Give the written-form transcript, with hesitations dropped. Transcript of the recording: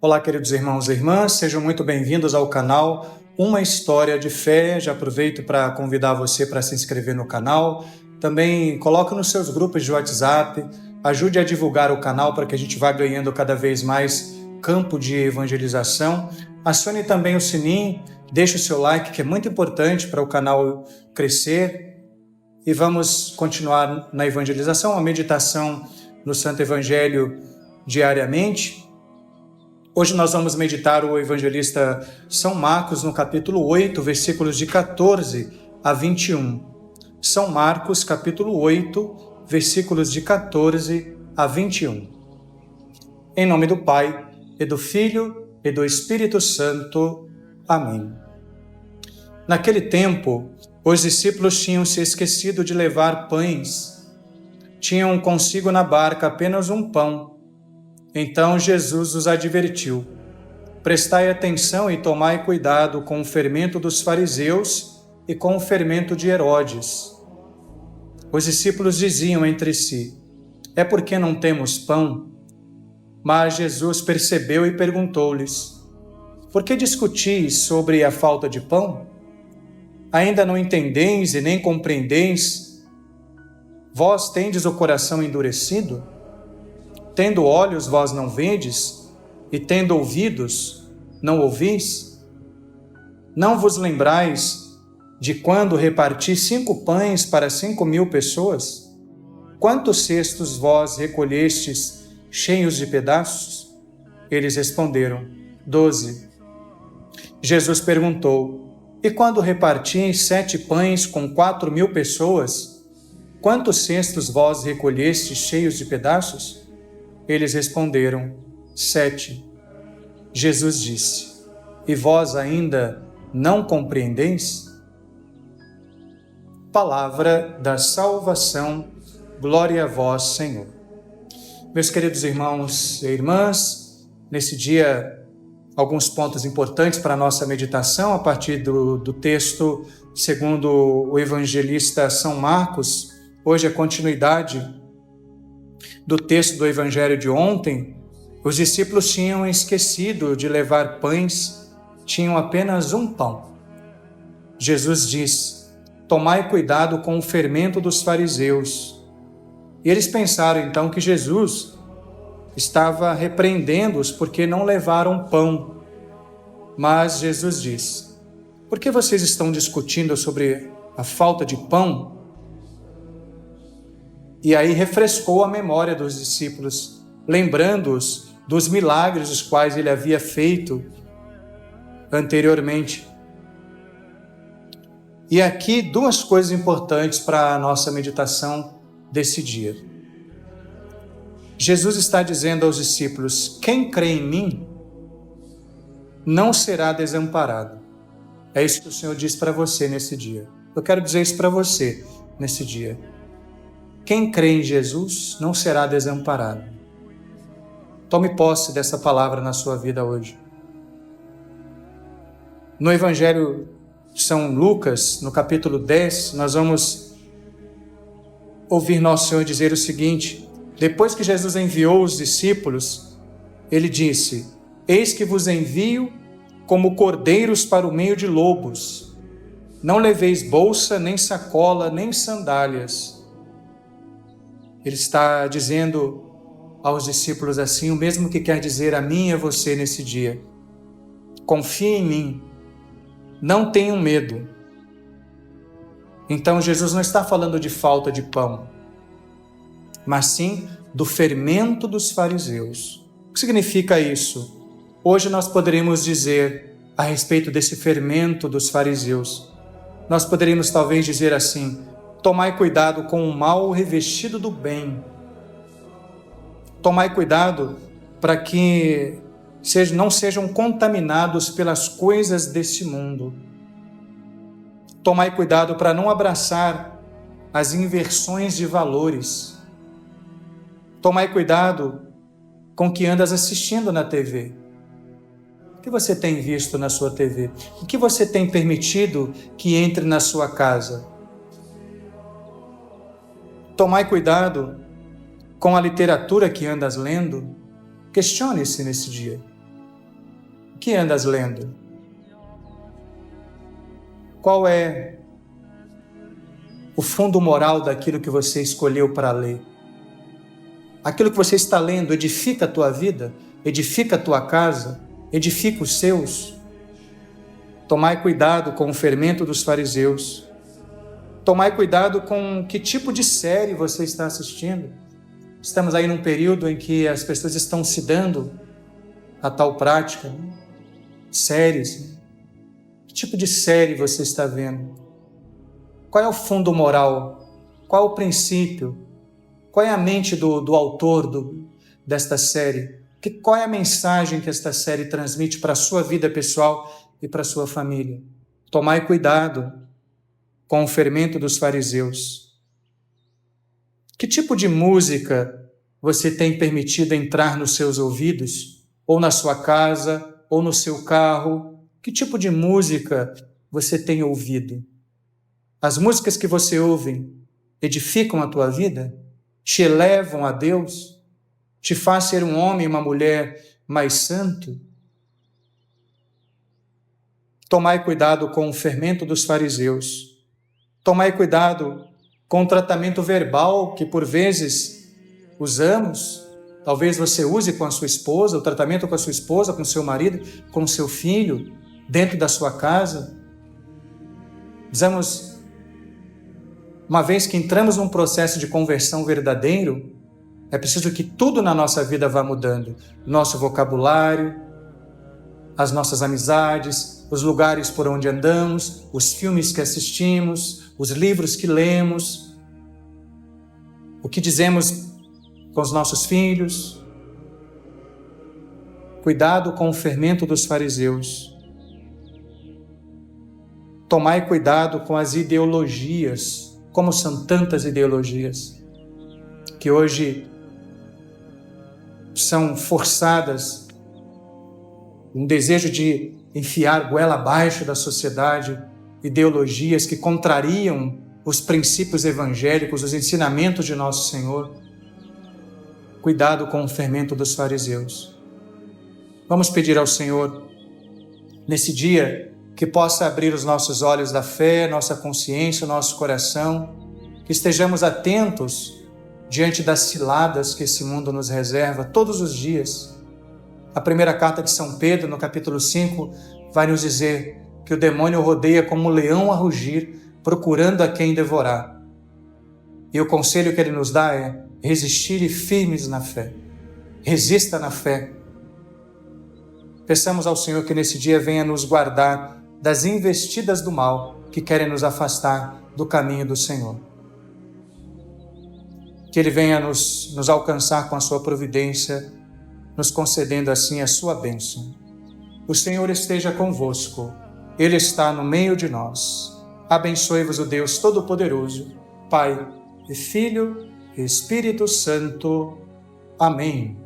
Olá, queridos irmãos e irmãs, sejam muito bem-vindos ao canal Uma História de Fé. Já aproveito para convidar você para se inscrever no canal. Também coloque nos seus grupos de WhatsApp, ajude a divulgar o canal para que a gente vá ganhando cada vez mais campo de evangelização. Acione também o sininho, deixe o seu like, que é muito importante para o canal crescer. E vamos continuar na evangelização, a meditação no Santo Evangelho diariamente. Hoje nós vamos meditar o evangelista São Marcos no capítulo 8, versículos de 14 a 21. São Marcos, capítulo 8, versículos de 14 a 21. Em nome do Pai, e do Filho, e do Espírito Santo. Amém. Naquele tempo, os discípulos tinham se esquecido de levar pães. Tinham consigo na barca apenas um pão. Então Jesus os advertiu: prestai atenção e tomai cuidado com o fermento dos fariseus e com o fermento de Herodes. Os discípulos diziam entre si: é porque não temos pão? Mas Jesus percebeu e perguntou-lhes: por que discutis sobre a falta de pão? Ainda não entendeis e nem compreendeis? Vós tendes o coração endurecido? Tendo olhos, vós não vedes? E tendo ouvidos, não ouvis? Não vos lembrais de quando reparti 5 pães para 5.000 pessoas? Quantos cestos vós recolhestes cheios de pedaços? Eles responderam: 12. Jesus perguntou: e quando reparti 7 pães com 4.000 pessoas, quantos cestos vós recolhestes cheios de pedaços? Eles responderam: 7. Jesus disse: e vós ainda não compreendeis? Palavra da salvação, glória a vós, Senhor. Meus queridos irmãos e irmãs, nesse dia, alguns pontos importantes para a nossa meditação, a partir do texto segundo o evangelista São Marcos. Hoje é continuidade do texto do Evangelho de ontem. Os discípulos tinham esquecido de levar pães, tinham apenas um pão. Jesus diz: tomai cuidado com o fermento dos fariseus. E eles pensaram então que Jesus estava repreendendo-os porque não levaram pão. Mas Jesus diz: por que vocês estão discutindo sobre a falta de pão? E aí refrescou a memória dos discípulos, lembrando-os dos milagres os quais ele havia feito anteriormente. E aqui 2 coisas importantes para a nossa meditação desse dia. Jesus está dizendo aos discípulos: quem crê em mim não será desamparado. É isso que o Senhor diz para você nesse dia. Eu quero dizer isso para você nesse dia. Quem crê em Jesus não será desamparado. Tome posse dessa palavra na sua vida hoje. No Evangelho de São Lucas, no capítulo 10, nós vamos ouvir Nosso Senhor dizer o seguinte: depois que Jesus enviou os discípulos, ele disse: eis que vos envio como cordeiros para o meio de lobos. Não leveis bolsa, nem sacola, nem sandálias. Ele está dizendo aos discípulos assim, o mesmo que quer dizer a mim e a você nesse dia: confie em mim, não tenham medo. Então Jesus não está falando de falta de pão, mas sim do fermento dos fariseus. O que significa isso? Hoje nós poderíamos dizer a respeito desse fermento dos fariseus, nós poderíamos talvez dizer assim: tomai cuidado com o mal revestido do bem. Tomai cuidado para que não sejam contaminados pelas coisas deste mundo. Tomai cuidado para não abraçar as inversões de valores. Tomai cuidado com o que andas assistindo na TV. O que você tem visto na sua TV? O que você tem permitido que entre na sua casa? Tomai cuidado com a literatura que andas lendo. Questione-se nesse dia. que andas lendo? Qual é o fundo moral daquilo que você escolheu para ler? Aquilo que você está lendo edifica a tua vida? Edifica a tua casa? Edifica os seus? Tomai cuidado com o fermento dos fariseus. Tomai cuidado com que tipo de série você está assistindo. Estamos aí num período em que as pessoas estão se dando a tal prática, né? Séries. Que tipo de série você está vendo? Qual é o fundo moral? Qual é o princípio? Qual é a mente do autor desta série? Qual é a mensagem que esta série transmite para a sua vida pessoal e para a sua família? Tomai cuidado com o fermento dos fariseus. Que tipo de música você tem permitido entrar nos seus ouvidos? Ou na sua casa, ou no seu carro? Que tipo de música você tem ouvido? As músicas que você ouve edificam a tua vida? Te elevam a Deus? Te faz ser um homem e uma mulher mais santo? Tomai cuidado com o fermento dos fariseus. Tomai cuidado com o tratamento verbal que por vezes usamos. Talvez você use com a sua esposa, o tratamento com a sua esposa, com o seu marido, com o seu filho, dentro da sua casa. Dizemos, uma vez que entramos num processo de conversão verdadeiro, é preciso que tudo na nossa vida vá mudando. Nosso vocabulário, as nossas amizades, os lugares por onde andamos, os filmes que assistimos, os livros que lemos, o que dizemos com os nossos filhos. Cuidado com o fermento dos fariseus. Tomai cuidado com as ideologias, como são tantas ideologias, que hoje são forçadas, um desejo de enfiar goela abaixo da sociedade, ideologias que contrariam os princípios evangélicos, os ensinamentos de nosso Senhor. Cuidado com o fermento dos fariseus. Vamos pedir ao Senhor, nesse dia, que possa abrir os nossos olhos da fé, nossa consciência, nosso coração, que estejamos atentos diante das ciladas que esse mundo nos reserva todos os dias. A primeira carta de São Pedro, no capítulo 5, vai nos dizer que o demônio rodeia como um leão a rugir, procurando a quem devorar. E o conselho que ele nos dá é resistir firmes na fé. Resista na fé. Peçamos ao Senhor que nesse dia venha nos guardar das investidas do mal que querem nos afastar do caminho do Senhor. Que Ele venha nos alcançar com a sua providência, nos concedendo assim a sua bênção. O Senhor esteja convosco, Ele está no meio de nós. Abençoe-vos o Deus Todo-Poderoso, Pai e Filho e Espírito Santo. Amém.